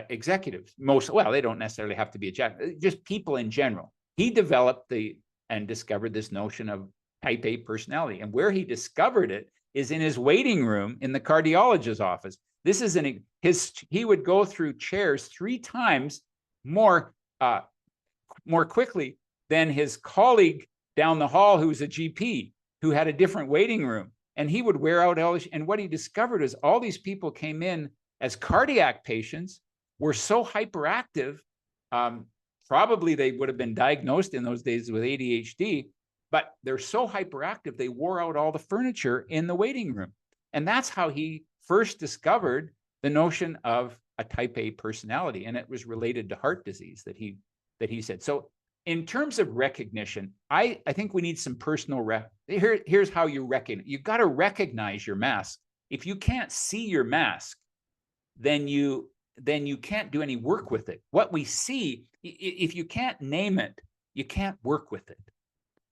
executives. They don't necessarily have to be just people in general. He developed and discovered this notion of type A personality. And where he discovered it is in his waiting room in the cardiologist's office. This is he would go through chairs 3 times more quickly than his colleague down the hall, who's a GP, who had a different waiting room. And he would wear out all this. And what he discovered is all these people came in as cardiac patients, were so hyperactive. Probably they would have been diagnosed in those days with ADHD, but they're so hyperactive, they wore out all the furniture in the waiting room. And that's how he first discovered the notion of a type A personality. And it was related to heart disease that he said. So in terms of recognition, I think we need some personal here's how you recognize. You got to recognize your mask. If you can't see your mask, then you can't do any work with it. What we see, if you can't name it, you can't work with it.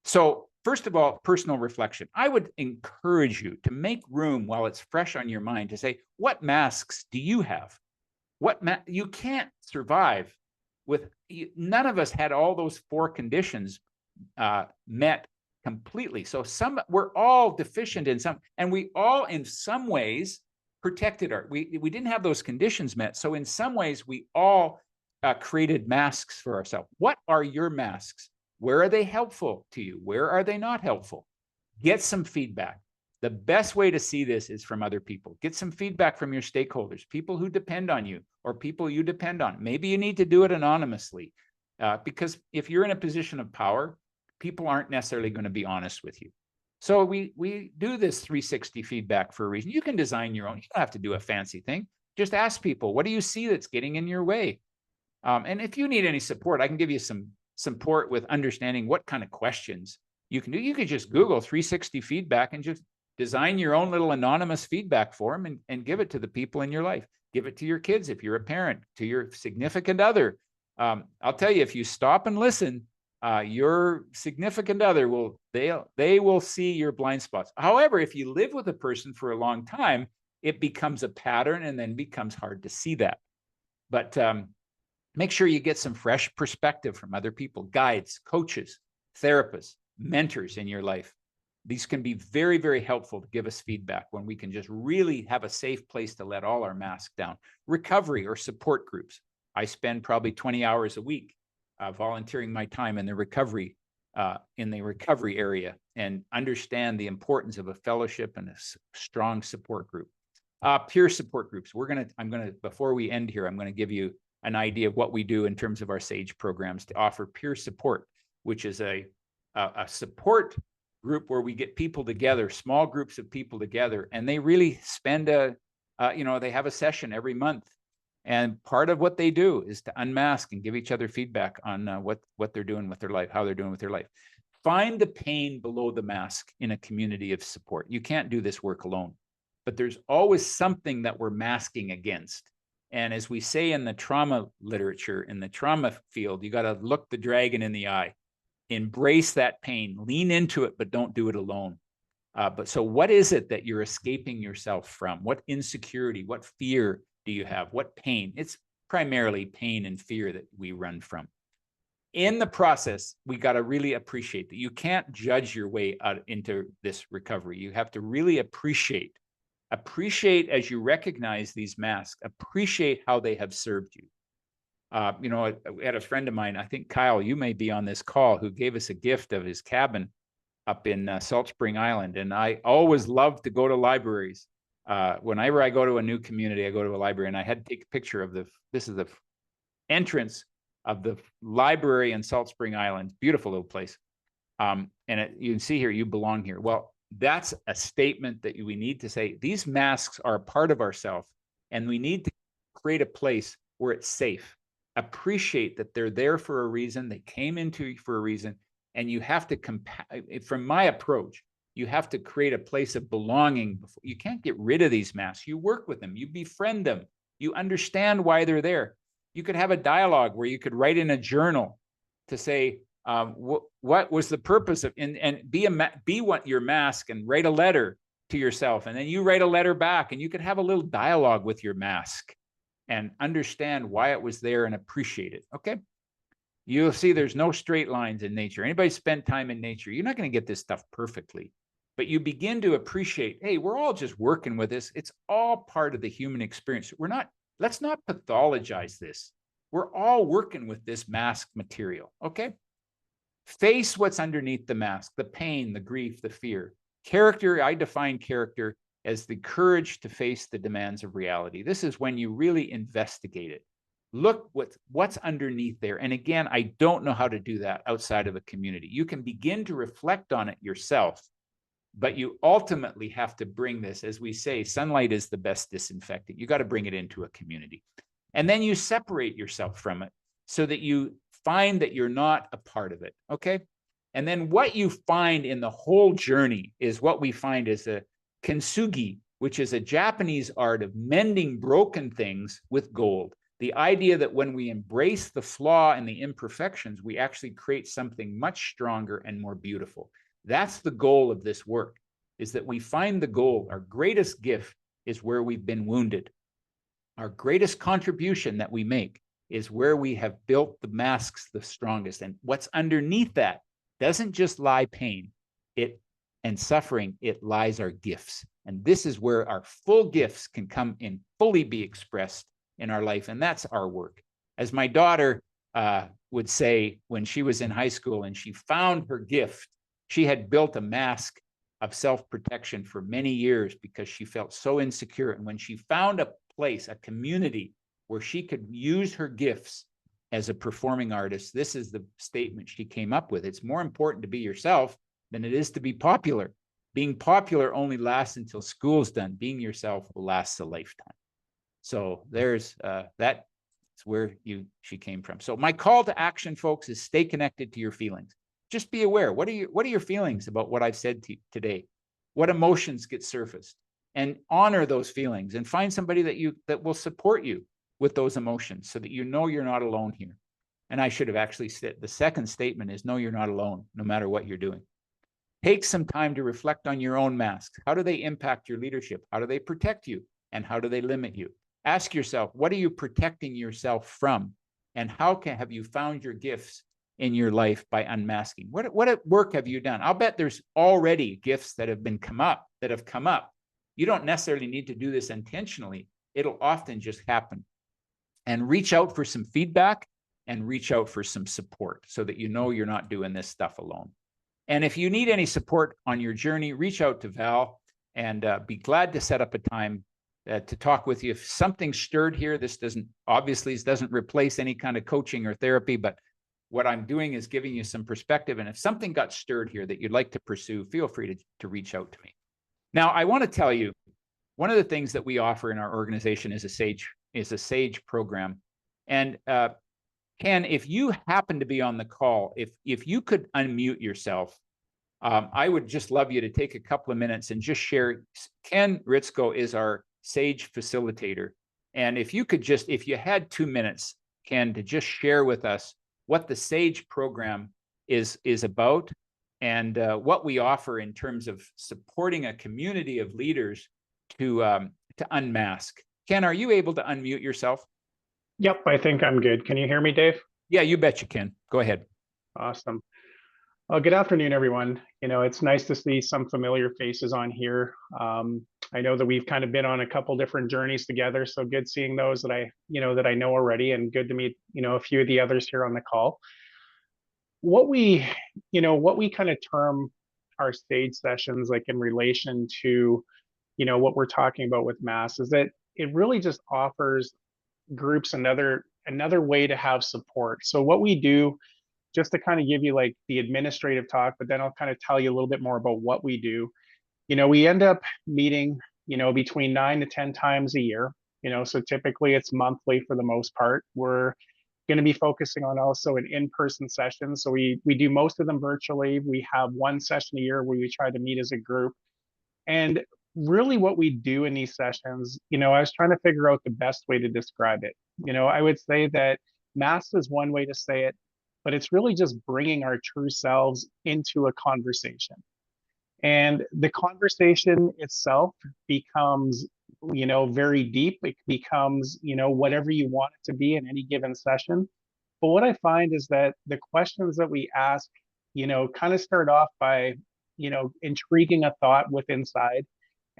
So first of all, personal reflection. I would encourage you to make room while it's fresh on your mind to say, what masks do you have? You can't survive with, none of us had all those 4 conditions met completely. So we're all deficient in some, and we all in some ways protected we didn't have those conditions met. So in some ways we all created masks for ourselves. What are your masks? Where are they helpful to you? Where are they not helpful? Get some feedback. The best way to see this is from other people. Get some feedback from your stakeholders, people who depend on you or people you depend on. Maybe you need to do it anonymously because if you're in a position of power, people aren't necessarily going to be honest with you. So we do this 360 feedback for a reason. You can design your own. You don't have to do a fancy thing. Just ask people, what do you see that's getting in your way? And if you need any support, I can give you some support with understanding what kind of questions you can do. You could just Google 360 feedback and just design your own little anonymous feedback form and give it to the people in your life. Give it to your kids if you're a parent, to your significant other. I'll tell you, if you stop and listen, your significant other they will see your blind spots. However, if you live with a person for a long time, it becomes a pattern and then becomes hard to see that. But make sure you get some fresh perspective from other people, guides, coaches, therapists, mentors in your life. These can be very, very helpful to give us feedback when we can just really have a safe place to let all our masks down. Recovery or support groups. I spend probably 20 hours a week volunteering my time in the recovery area, and understand the importance of a fellowship and a strong support group. Peer support groups. Before we end here, I'm going to give you an idea of what we do in terms of our SAGE programs to offer peer support, which is a support group where we get people together, small groups of people together, and they really spend they have a session every month. And part of what they do is to unmask and give each other feedback on what they're doing with their life, how they're doing with their life. Find the pain below the mask in a community of support. You can't do this work alone, but there's always something that we're masking against. And as we say in the trauma literature, in the trauma field, you got to look the dragon in the eye, embrace that pain, lean into it, but don't do it alone. So what is it that you're escaping yourself from? What insecurity, what fear do you have? What pain? It's primarily pain and fear that we run from. In the process, we got to really appreciate that you can't judge your way out into this recovery. You have to really appreciate as you recognize these masks, appreciate how they have served you. I had a friend of mine, I think Kyle, you may be on this call, who gave us a gift of his cabin up in Salt Spring Island. And I always love to go to libraries. Whenever I go to a new community, I go to a library, and I had to take a picture of this is the entrance of the library in Salt Spring Island. Beautiful little place. You can see here, you belong here. Well, that's a statement that we need to say. These masks are a part of ourselves, and we need to create a place where it's safe. Appreciate that they're there for a reason. They came into you for a reason. And you have to, from my approach, you have to create a place of belonging. You can't get rid of these masks. You work with them. You befriend them. You understand why they're there. You could have a dialogue where you could write in a journal to say, what was the purpose of, and be what your mask, and write a letter to yourself. And then you write a letter back, and you could have a little dialogue with your mask and understand why it was there and appreciate it. Okay. You'll see there's no straight lines in nature. Anybody spent time in nature, you're not going to get this stuff perfectly, but you begin to appreciate, hey, we're all just working with this. It's all part of the human experience. Let's not pathologize this. We're all working with this mask material. Okay. Face what's underneath the mask, the pain, the grief, the fear. Character, I define character as the courage to face the demands of reality. This is when you really investigate it. Look what's underneath there. And again, I don't know how to do that outside of a community. You can begin to reflect on it yourself, but you ultimately have to bring this, as we say, sunlight is the best disinfectant. You got to bring it into a community. And then you separate yourself from it so that you find that you're not a part of it. Okay. And then what you find in the whole journey is what we find as a kintsugi, which is a Japanese art of mending broken things with gold. The idea that when we embrace the flaw and the imperfections, we actually create something much stronger and more beautiful. That's the goal of this work, is that we find the goal. Our greatest gift is where we've been wounded. Our greatest contribution that we make is where we have built the masks the strongest. And what's underneath that doesn't just lie pain and suffering, it lies our gifts. And this is where our full gifts can come and fully be expressed in our life. And that's our work. As my daughter would say when she was in high school and she found her gift, she had built a mask of self-protection for many years because she felt so insecure. And when she found a place, a community where she could use her gifts as a performing artist, this is the statement she came up with. It's more important to be yourself than it is to be popular. Being popular only lasts until school's done. Being yourself will last a lifetime. So there's that's where she came from. So my call to action, folks, is stay connected to your feelings. Just be aware. What are your feelings about what I've said to you today? What emotions get surfaced? And honor those feelings and find somebody that will support you with those emotions so that you know you're not alone here. And I should have actually said the second statement is, no, you're not alone, no matter what you're doing. Take some time to reflect on your own masks. How do they impact your leadership? How do they protect you? And how do they limit you? Ask yourself, what are you protecting yourself from? And how have you found your gifts in your life by unmasking? What work have you done? I'll bet there's already gifts that have come up. You don't necessarily need to do this intentionally. It'll often just happen. And reach out for some feedback and reach out for some support so that you know you're not doing this stuff alone. And if you need any support on your journey, reach out to Val and be glad to set up a time to talk with you. If something stirred here, this doesn't replace any kind of coaching or therapy, but what I'm doing is giving you some perspective. And if something got stirred here that you'd like to pursue, feel free to reach out to me. Now, I want to tell you, one of the things that we offer in our organization is a SAGE program. And Ken, if you happen to be on the call, if you could unmute yourself, I would just love you to take a couple of minutes and just share. Ken Ritzko is our SAGE facilitator. And if you had 2 minutes, Ken, to just share with us what the SAGE program is about and what we offer in terms of supporting a community of leaders to unmask. Ken, are you able to unmute yourself? Yep, I think I'm good. Can you hear me, Dave? Yeah, you bet you can. Go ahead. Awesome. Well, good afternoon, everyone. It's nice to see some familiar faces on here. I know that we've kind of been on a couple different journeys together, so good seeing those that I know already, and good to meet, a few of the others here on the call. What we kind of term our SAGE sessions, like in relation to, what we're talking about with MAS, is that it really just offers groups another way to have support. So what we do, just to kind of give you like the administrative talk, but then I'll kind of tell you a little bit more about what we do. We end up meeting, between 9 to 10 times a year, so typically it's monthly for the most part. We're going to be focusing on also an in-person session. So we do most of them virtually. We have one session a year where we try to meet as a group. And really what we do in these sessions, I was trying to figure out the best way to describe it. I would say that MAS is one way to say it, but it's really just bringing our true selves into a conversation. And the conversation itself becomes, very deep. It becomes, whatever you want it to be in any given session. But what I find is that the questions that we ask, kind of start off by, intriguing a thought within inside.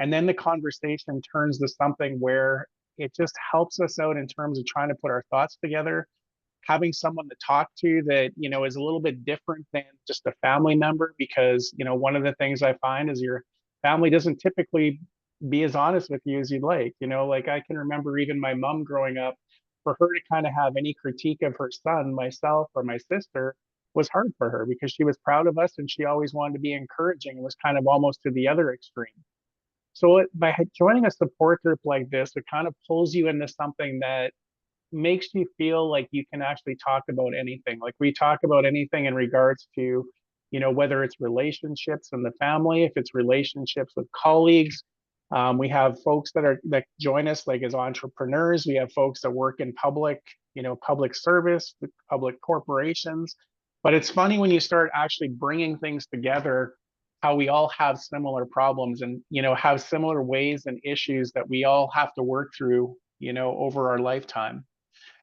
And then the conversation turns to something where it just helps us out in terms of trying to put our thoughts together, having someone to talk to that, is a little bit different than just a family member, because, one of the things I find is your family doesn't typically be as honest with you as you'd like. Like I can remember even my mom growing up, for her to kind of have any critique of her son, myself, or my sister was hard for her, because she was proud of us and she always wanted to be encouraging. It was kind of almost to the other extreme. So by joining a support group like this, it kind of pulls you into something that makes you feel like you can actually talk about anything. Like we talk about anything in regards to, whether it's relationships in the family, if it's relationships with colleagues. We have folks that join us like as entrepreneurs. We have folks that work in public service, public corporations. But it's funny when you start actually bringing things together, how we all have similar problems and, have similar ways and issues that we all have to work through, over our lifetime.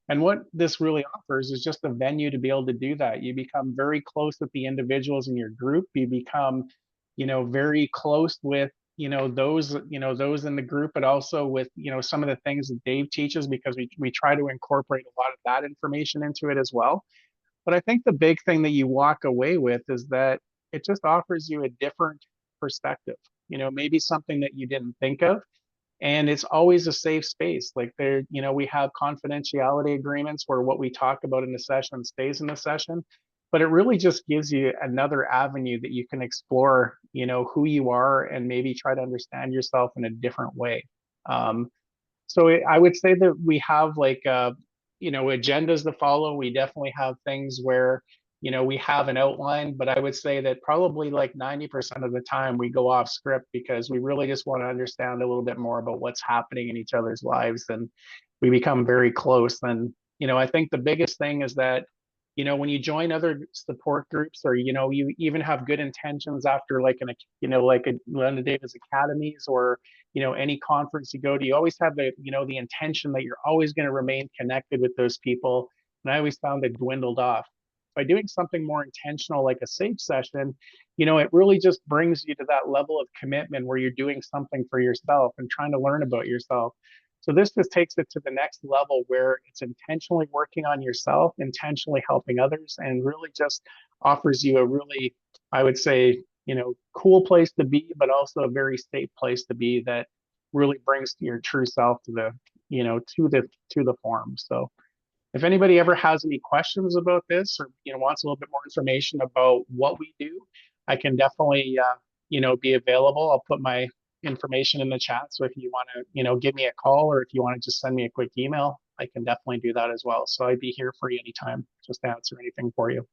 And what this really offers is just a venue to be able to do that. You become very close with the individuals in your group. You become, very close with, those in the group, but also with, some of the things that Dave teaches, because we try to incorporate a lot of that information into it as well. But I think the big thing that you walk away with is that it just offers you a different perspective, maybe something that you didn't think of. And it's always a safe space. Like we have confidentiality agreements where what we talk about in the session stays in the session, but it really just gives you another avenue that you can explore, who you are and maybe try to understand yourself in a different way. So I would say that we have like, agendas to follow. We definitely have things where, we have an outline, but I would say that probably like 90% of the time we go off script, because we really just want to understand a little bit more about what's happening in each other's lives, and we become very close. And, I think the biggest thing is that you know, when you join other support groups, or, you know, you even have good intentions after like you know, like one of David's academies, or, you know, any conference you go to, you always have the, you know, the intention that you're always going to remain connected with those people. And I always found it dwindled off. By doing something more intentional, like a safe session, you know, it really just brings you to that level of commitment where you're doing something for yourself and trying to learn about yourself. So this just takes it to the next level where it's intentionally working on yourself, intentionally helping others, and really just offers you a really, I would say, you know, cool place to be, but also a very safe place to be that really brings your true self to the, you know, to the forum. So if anybody ever has any questions about this, or, you know, wants a little bit more information about what we do, I can definitely, you know, be available. I'll put my information in the chat. So if you want to, you know, give me a call, or if you want to just send me a quick email, I can definitely do that as well. So I'd be here for you anytime, just to answer anything for you.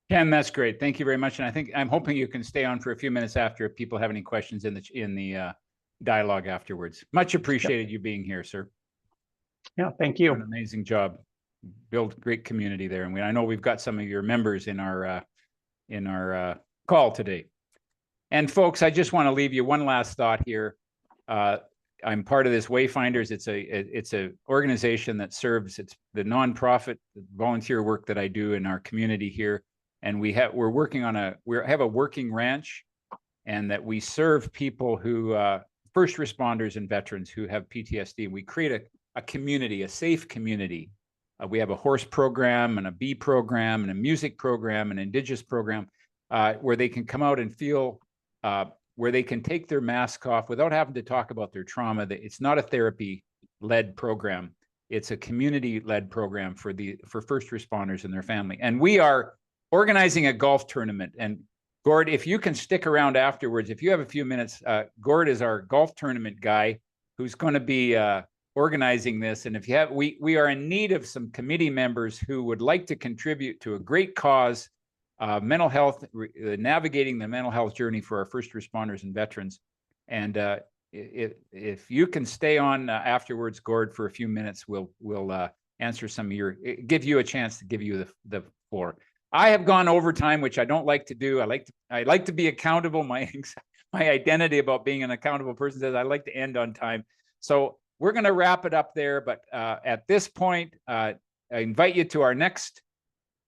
Ken, that's great. Thank you very much. And I'm hoping you can stay on for a few minutes after if people have any questions in the dialogue afterwards. Much appreciated you being here, sir. Yeah, thank you. An amazing job. Build great community there. And I know we've got some of your members in our call today. And folks, I just want to leave you one last thought here. I'm part of this Wayfinders. It's a organization that serves, it's the nonprofit volunteer work that I do in our community here. And we're working on we have a working ranch, and that we serve people who, first responders and veterans who have PTSD. We create a community, a safe community. We have a horse program and a bee program and a music program, an indigenous program, where they can come out and feel, where they can take their mask off without having to talk about their trauma. It's not a therapy-led program. It's a community-led program for first responders and their family. And we are organizing a golf tournament. And Gord, if you can stick around afterwards, if you have a few minutes, Gord is our golf tournament guy who's going to be organizing this. And if you have, we are in need of some committee members who would like to contribute to a great cause, mental health, navigating the mental health journey for our first responders and veterans. And if you can stay on afterwards, Gord, for a few minutes, we'll answer some of give you a chance to give you the floor. I have gone overtime, which I don't like to do. I like to be accountable. My identity about being an accountable person says I like to end on time. So we're going to wrap it up there. But at this point, I invite you to our next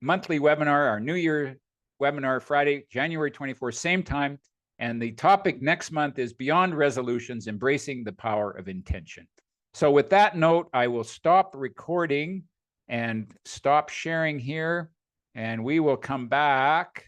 monthly webinar, our New Year webinar, Friday, January 24th, same time. And the topic next month is Beyond Resolutions, Embracing the Power of Intention. So with that note, I will stop recording and stop sharing here, and we will come back